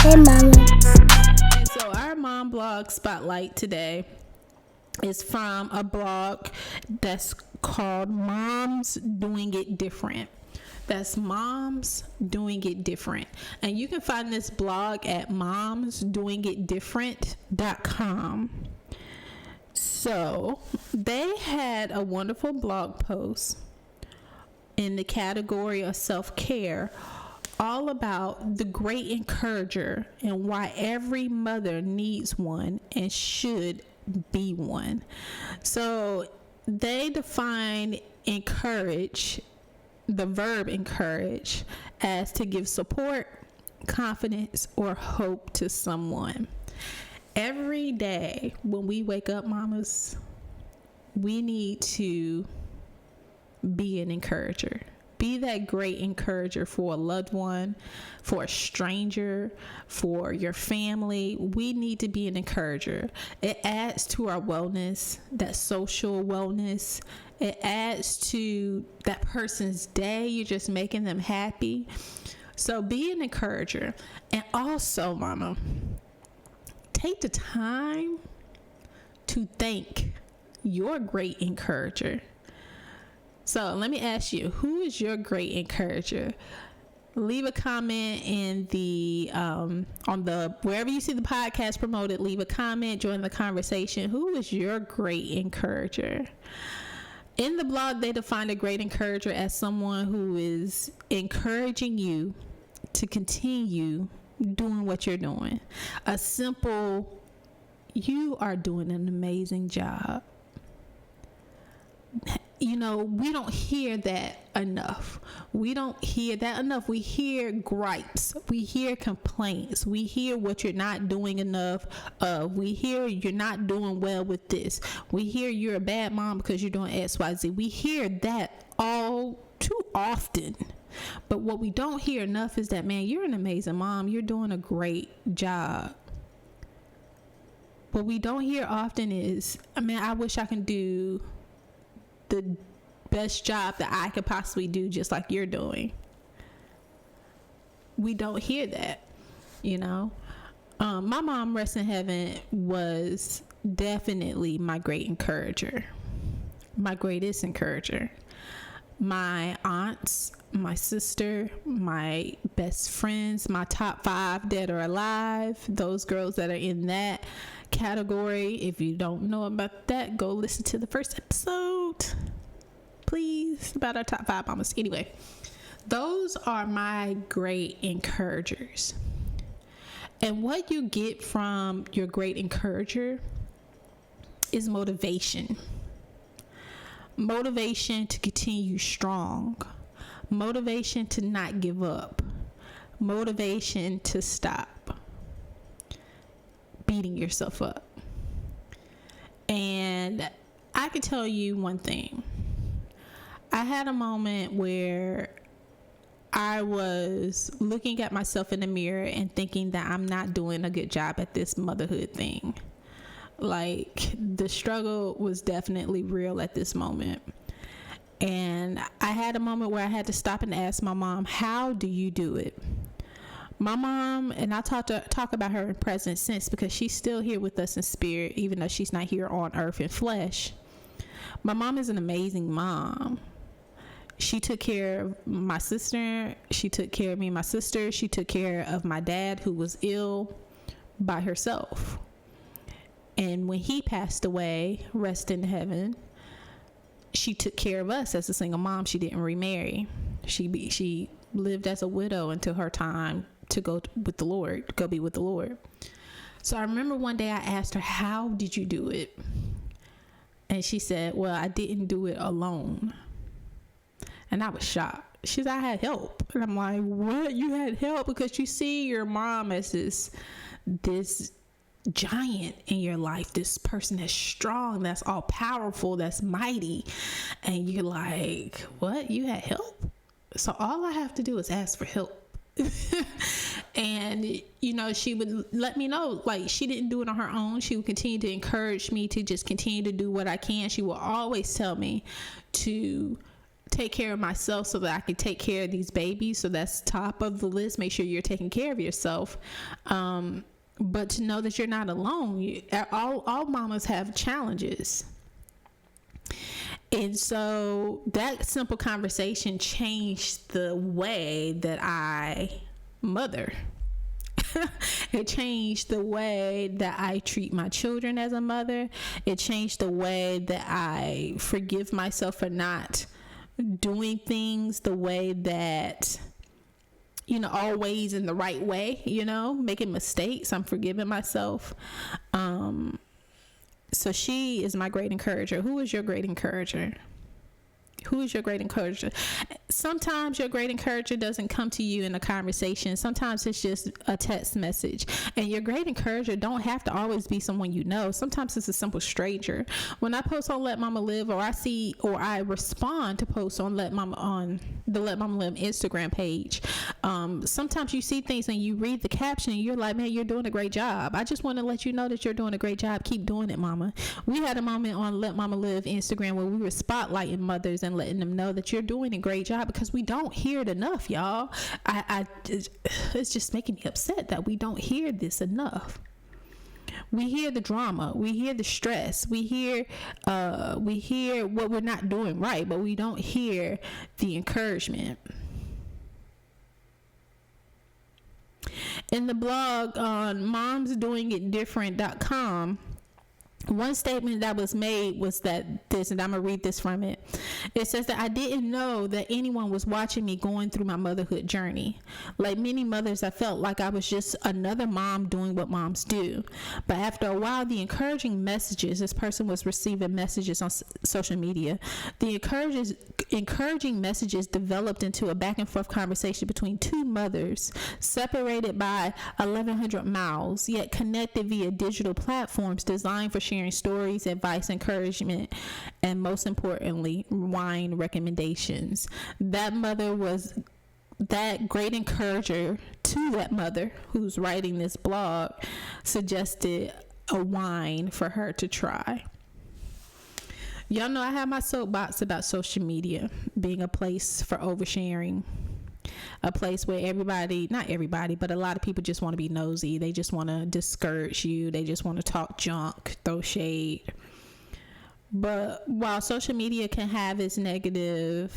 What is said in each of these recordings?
Hey, Mama. And so our mom blog spotlight today is from a blog that's called Moms Doing It Different. That's Moms Doing It Different. And you can find this blog at momsdoingitdifferent.com. So they had a wonderful blog post in the category of self-care, all about the great encourager and why every mother needs one and should be one. So they define encourage, the verb encourage, as to give support, confidence, or hope to someone. Every day when we wake up, mamas, we need to be an encourager. Be that great encourager for a loved one, for a stranger, for your family. We need to be an encourager. It adds to our wellness, that social wellness. It adds to that person's day. You're just making them happy. So be an encourager. And also, mama, take the time to thank your great encourager. So let me ask you, who is your great encourager? Leave a comment in the on the wherever you see the podcast promoted. Leave a comment, join the conversation. Who is your great encourager? In the blog, they define a great encourager as someone who is encouraging you to continue doing what you're doing. A simple, you are doing an amazing job. You know, we don't hear that enough. We don't hear that enough. We hear gripes. We hear complaints. We hear what you're not doing enough of. We hear you're not doing well with this. We hear you're a bad mom because you're doing X, Y, Z. We hear that all too often. But what we don't hear enough is that, man, you're an amazing mom. You're doing a great job. What we don't hear often is, man, I wish I could do the best job that I could possibly do just like you're doing. We don't hear that, you know. My mom, rest in heaven, was definitely my great encourager, my greatest encourager. My aunts, my sister, my best friends, my top 5 dead or alive, those girls that are in that category. If you don't know about that, go listen to the first episode, please, about our top 5 mamas. Anyway, those are my great encouragers. And what you get from your great encourager is motivation. Motivation to continue strong. Motivation to not give up. Motivation to stop beating yourself up. And I can tell you one thing. I had a moment where I was looking at myself in the mirror and thinking that I'm not doing a good job at this motherhood thing. Like, the struggle was definitely real at this moment. And I had a moment where I had to stop and ask my mom, how do you do it? My mom, and I talk about her in present sense because she's still here with us in spirit, even though she's not here on earth in flesh. My mom is an amazing mom. She took care of my sister. She took care of me and my sister. She took care of my dad, who was ill, by herself. And when he passed away, rest in heaven, she took care of us as a single mom. She didn't remarry. She lived as a widow until her time to go with the Lord, go be with the Lord. So I remember one day I asked her, how did you do it? And she said, well, I didn't do it alone. And I was shocked. She said, I had help. And I'm like, what? You had help? Because you see your mom as this giant in your life, this person that's strong, that's all powerful, that's mighty, and you're like, what? You had help? So all I have to do is ask for help. And you know, she would let me know, like, she didn't do it on her own. She would continue to encourage me to just continue to do what I can. She will always tell me to take care of myself so that I can take care of these babies. So that's top of the list. Make sure you're taking care of yourself. But to know that you're not alone. All mamas have challenges. And so that simple conversation changed the way that I mother. It changed the way that I treat my children as a mother. It changed the way that I forgive myself for not doing things the way that, always in the right way, making mistakes. I'm forgiving myself. So she is my great encourager. Who is your great encourager? Who is your great encourager? Sometimes your great encourager doesn't come to you in a conversation. Sometimes it's just a text message. And your great encourager don't have to always be someone you know. Sometimes it's a simple stranger. When I post on Let Mama Live, or I respond to posts on the Let Mama Live Instagram page, sometimes you see things and you read the caption and you're like, man, you're doing a great job. I just want to let you know that you're doing a great job. Keep doing it, mama. We had a moment on Let Mama Live Instagram where we were spotlighting mothers and letting them know that you're doing a great job, because we don't hear it enough, y'all. It's just making me upset that we don't hear this enough. We hear the drama, we hear the stress, we hear what we're not doing right, but we don't hear the encouragement. In the blog on momsdoingitdifferent.com, one statement that was made was that this, and I'm going to read this from it. It says that I didn't know that anyone was watching me going through my motherhood journey. Like many mothers, I felt like I was just another mom doing what moms do. But after a while, the encouraging messages, this person was receiving messages on social media, the encouraging messages developed into a back and forth conversation between two mothers separated by 1,100 miles, yet connected via digital platforms designed for sharing stories, advice, encouragement, and most importantly, wine recommendations. That mother was that great encourager to that mother who's writing this blog, suggested a wine for her to try. Y'all know I have my soapbox about social media being a place for oversharing. A place where not everybody, but a lot of people just want to be nosy. They just want to discourage you. They just want to talk junk, throw shade. But while social media can have its negative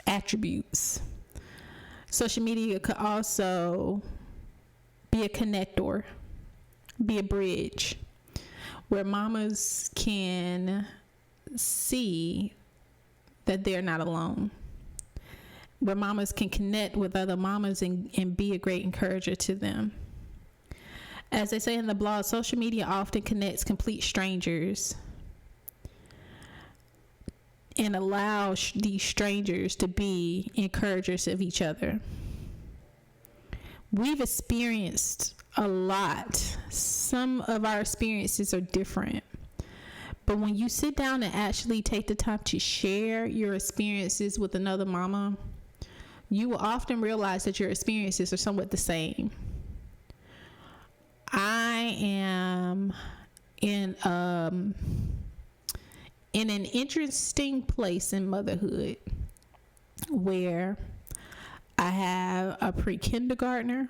attributes, social media could also be a connector, be a bridge, where mamas can see that they're not alone. Where mamas can connect with other mamas and be a great encourager to them. As they say in the blog, social media often connects complete strangers and allows these strangers to be encouragers of each other. We've experienced a lot. Some of our experiences are different. But when you sit down and actually take the time to share your experiences with another mama, you will often realize that your experiences are somewhat the same. I am in an interesting place in motherhood where I have a pre-kindergartner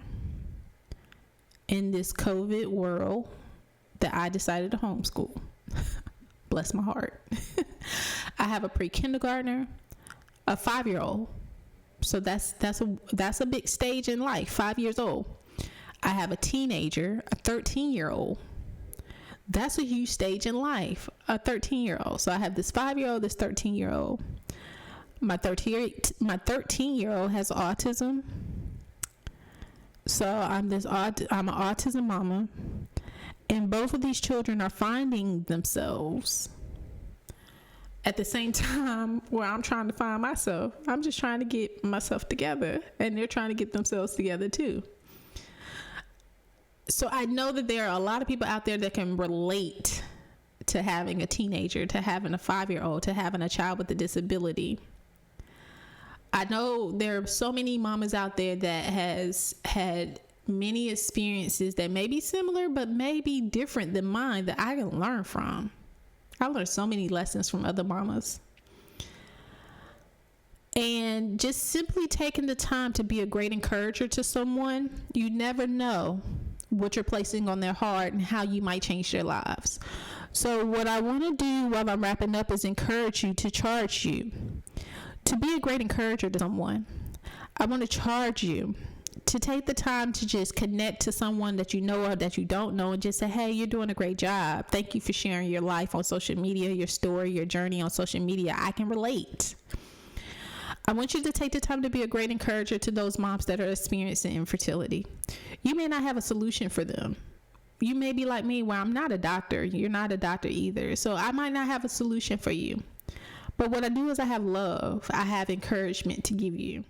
in this COVID world that I decided to homeschool. Bless my heart. I have a pre-kindergartner, a 5-year-old. So that's a big stage in life, 5 years old. I have a teenager, a 13-year-old. That's a huge stage in life, a 13-year-old. So I have this 5-year-old, this 13-year-old. My 13-year-old has autism. So I'm an autism mama. And both of these children are finding themselves at the same time where I'm trying to find myself. I'm just trying to get myself together, and they're trying to get themselves together too. So I know that there are a lot of people out there that can relate to having a teenager, to having a 5-year-old, to having a child with a disability. I know there are so many mamas out there that has had many experiences that may be similar but may be different than mine that I can learn from. I learned so many lessons from other mamas. And just simply taking the time to be a great encourager to someone, you never know what you're placing on their heart and how you might change their lives. So what I want to do while I'm wrapping up is encourage you to charge you to be a great encourager to someone. I want to charge you to take the time to just connect to someone that you know or that you don't know and just say, hey, you're doing a great job. Thank you for sharing your life on social media, your story, your journey on social media. I can relate. I want you to take the time to be a great encourager to those moms that are experiencing infertility. You may not have a solution for them. You may be like me, where I'm not a doctor. You're not a doctor either. So I might not have a solution for you. But what I do is I have love. I have encouragement to give you.